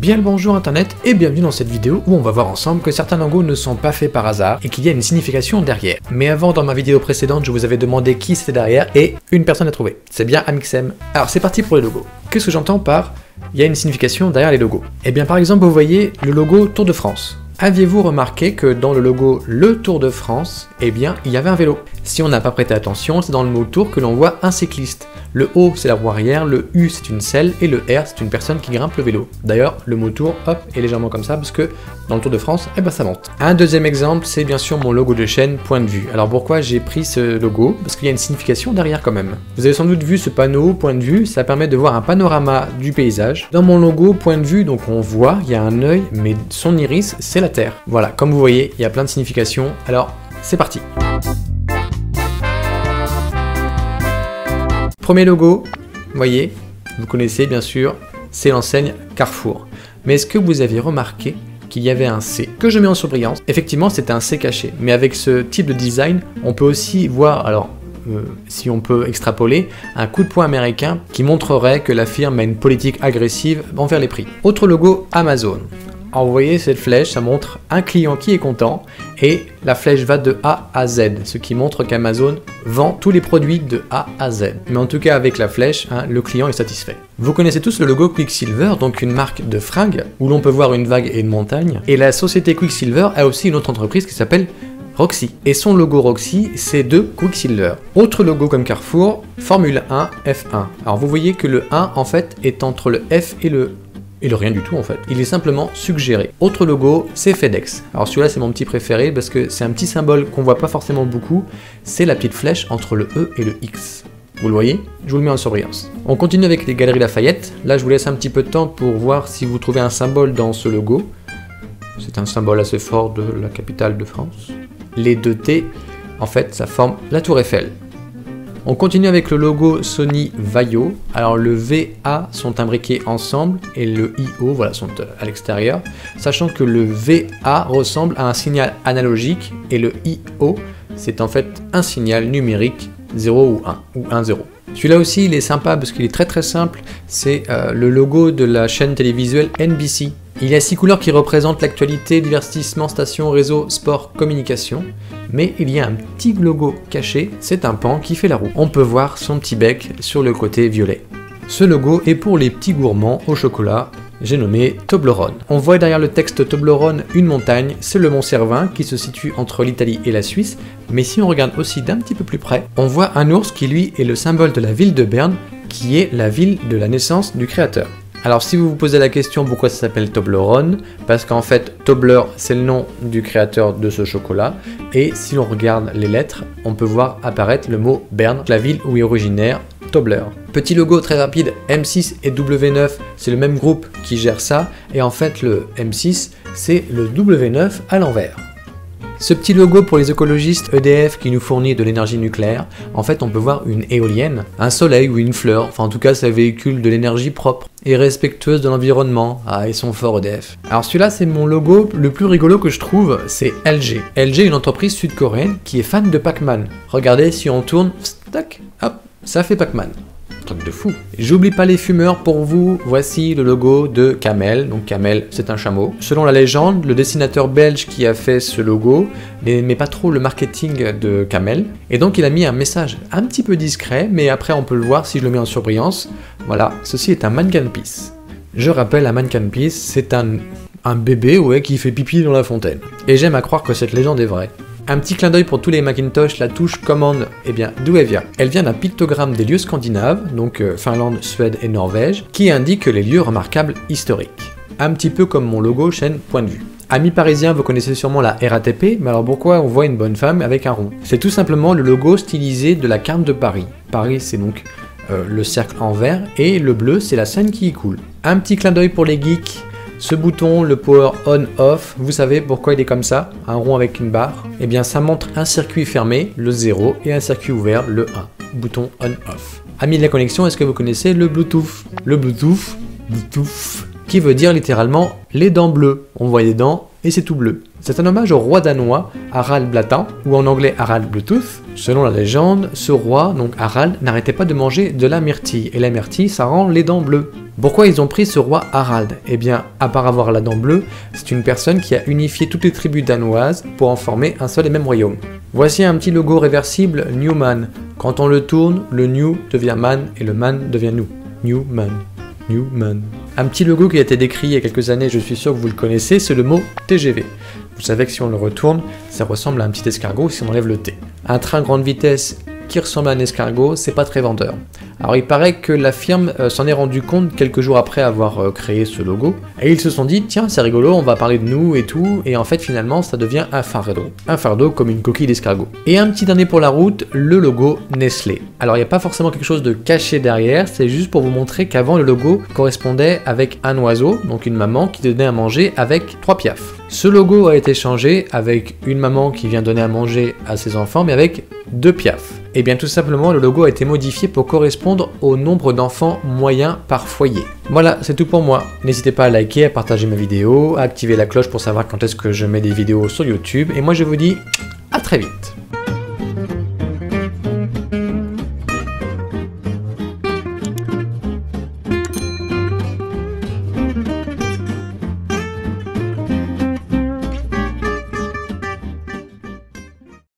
Bien le bonjour internet et bienvenue dans cette vidéo où on va voir ensemble que certains logos ne sont pas faits par hasard et qu'il y a une signification derrière. Mais avant, dans ma vidéo précédente, je vous avais demandé qui c'était derrière et une personne a trouvé. C'est bien Amixem. Alors c'est parti pour les logos. Qu'est-ce que j'entends par il y a une signification derrière les logos? Eh bien par exemple, vous voyez le logo Tour de France. Aviez-vous remarqué que dans le logo Le Tour de France, eh bien, il y avait un vélo? Si on n'a pas prêté attention, c'est dans le mot tour que l'on voit un cycliste. Le O, c'est la roue arrière, le U, c'est une selle, et le R, c'est une personne qui grimpe le vélo. D'ailleurs, le mot tour, hop, est légèrement comme ça, parce que dans le Tour de France, eh ben, ça monte. Un deuxième exemple, c'est bien sûr mon logo de chaîne Point de Vue. Alors pourquoi j'ai pris ce logo? Parce qu'il y a une signification derrière quand même. Vous avez sans doute vu ce panneau Point de Vue, ça permet de voir un panorama du paysage. Dans mon logo Point de Vue, donc on voit, il y a un œil, mais son iris, c'est la terre. Voilà, comme vous voyez, il y a plein de significations. Alors, c'est parti. Premier logo, vous voyez, vous connaissez bien sûr, c'est l'enseigne Carrefour. Mais est-ce que vous avez remarqué qu'il y avait un C que je mets en surbrillance? Effectivement, c'est un C caché. Mais avec ce type de design, on peut aussi voir, alors, si on peut extrapoler, un coup de poing américain qui montrerait que la firme a une politique agressive envers les prix. Autre logo, Amazon. Alors vous voyez cette flèche, ça montre un client qui est content et la flèche va de A à Z, ce qui montre qu'Amazon vend tous les produits de A à Z. Mais en tout cas avec la flèche, le client est satisfait. Vous connaissez tous le logo Quicksilver, donc une marque de fringues où l'on peut voir une vague et une montagne. Et la société Quicksilver a aussi une autre entreprise qui s'appelle Roxy. Et son logo Roxy, c'est de Quicksilver. Autre logo comme Carrefour, Formule 1 F1. Alors vous voyez que le 1 en fait est entre le F et le rien du tout en fait. Il est simplement suggéré. Autre logo, c'est FedEx. Alors celui-là c'est mon petit préféré parce que c'est un petit symbole qu'on voit pas forcément beaucoup. C'est la petite flèche entre le E et le X. Vous le voyez? Je vous le mets en surbrillance. On continue avec les Galeries Lafayette. Là je vous laisse un petit peu de temps pour voir si vous trouvez un symbole dans ce logo. C'est un symbole assez fort de la capitale de France. Les deux T, en fait, ça forme la Tour Eiffel. On continue avec le logo Sony Vaio. Alors le VA sont imbriqués ensemble et le IO voilà, sont à l'extérieur, sachant que le VA ressemble à un signal analogique et le IO c'est en fait un signal numérique 0 ou 1 ou 1-0. Celui-là aussi il est sympa parce qu'il est très simple, c'est le logo de la chaîne télévisuelle NBC. Il y a 6 couleurs qui représentent l'actualité, divertissement, station, réseau, sport, communication. Mais il y a un petit logo caché, c'est un pan qui fait la roue. On peut voir son petit bec sur le côté violet. Ce logo est pour les petits gourmands au chocolat, j'ai nommé Toblerone. On voit derrière le texte Toblerone une montagne, c'est le mont Cervin qui se situe entre l'Italie et la Suisse. Mais si on regarde aussi d'un petit peu plus près, on voit un ours qui lui est le symbole de la ville de Berne, qui est la ville de la naissance du créateur. Alors si vous vous posez la question pourquoi ça s'appelle Toblerone, parce qu'en fait Tobler c'est le nom du créateur de ce chocolat, et si l'on regarde les lettres, on peut voir apparaître le mot Berne, la ville où est originaire Tobler. Petit logo très rapide, M6 et W9, c'est le même groupe qui gère ça, et en fait le M6 c'est le W9 à l'envers. Ce petit logo pour les écologistes EDF qui nous fournit de l'énergie nucléaire, en fait on peut voir une éolienne, un soleil ou une fleur, enfin en tout cas ça véhicule de l'énergie propre et respectueuse de l'environnement. Ah, ils sont forts EDF. Alors celui-là c'est mon logo le plus rigolo que je trouve, c'est LG. LG est une entreprise sud-coréenne qui est fan de Pac-Man. Regardez si on tourne, tac, hop, ça fait Pac-Man. Truc de fou. J'oublie pas les fumeurs pour vous, voici le logo de Camel, donc Camel c'est un chameau. Selon la légende, le dessinateur belge qui a fait ce logo n'aimait pas trop le marketing de Camel, et donc il a mis un message un petit peu discret, mais après on peut le voir si je le mets en surbrillance. Voilà, ceci est un mannequin piece. Je rappelle, un mannequin piece, c'est un bébé ouais, qui fait pipi dans la fontaine. Et j'aime à croire que cette légende est vraie. Un petit clin d'œil pour tous les Macintosh, la touche commande, eh bien, d'où elle vient? Elle vient d'un pictogramme des lieux scandinaves, donc Finlande, Suède et Norvège, qui indique les lieux remarquables historiques. Un petit peu comme mon logo chaîne Point de Vue. Amis parisiens, vous connaissez sûrement la RATP, mais alors pourquoi on voit une bonne femme avec un rond? C'est tout simplement le logo stylisé de la carte de Paris. Paris, c'est donc le cercle en vert, et le bleu, c'est la Seine qui y coule. Un petit clin d'œil pour les geeks. Ce bouton, le power on-off, vous savez pourquoi il est comme ça? Un rond avec une barre? Eh bien ça montre un circuit fermé, le 0, et un circuit ouvert, le 1. Bouton on-off. Amis de la connexion, est-ce que vous connaissez le Bluetooth? Le Bluetooth qui veut dire littéralement les dents bleues. On voit des dents et c'est tout bleu. C'est un hommage au roi danois Harald Blåtand, ou en anglais Harald Bluetooth. Selon la légende, ce roi, donc Harald, n'arrêtait pas de manger de la myrtille, et la myrtille, ça rend les dents bleues. Pourquoi ils ont pris ce roi Harald? Eh bien, à part avoir la dent bleue, c'est une personne qui a unifié toutes les tribus danoises pour en former un seul et même royaume. Voici un petit logo réversible Newman. Quand on le tourne, le new devient man et le man devient nous. Newman. Newman. Un petit logo qui a été décrit il y a quelques années, je suis sûr que vous le connaissez, c'est le mot TGV. Vous savez que si on le retourne, ça ressemble à un petit escargot si on enlève le T. Un train grande vitesse qui ressemble à un escargot, c'est pas très vendeur. Alors il paraît que la firme s'en est rendu compte quelques jours après avoir créé ce logo, et ils se sont dit, tiens c'est rigolo, on va parler de nous et tout, et en fait finalement ça devient un fardeau. Un fardeau comme une coquille d'escargot. Et un petit dernier pour la route, le logo Nestlé. Alors il n'y a pas forcément quelque chose de caché derrière, c'est juste pour vous montrer qu'avant le logo correspondait avec un oiseau, donc une maman qui donnait à manger avec 3 piafs. Ce logo a été changé avec une maman qui vient donner à manger à ses enfants, mais avec 2 piafs. Et bien tout simplement, le logo a été modifié pour correspondre au nombre d'enfants moyens par foyer. Voilà, c'est tout pour moi. N'hésitez pas à liker, à partager ma vidéo, à activer la cloche pour savoir quand est-ce que je mets des vidéos sur YouTube. Et moi je vous dis à très vite.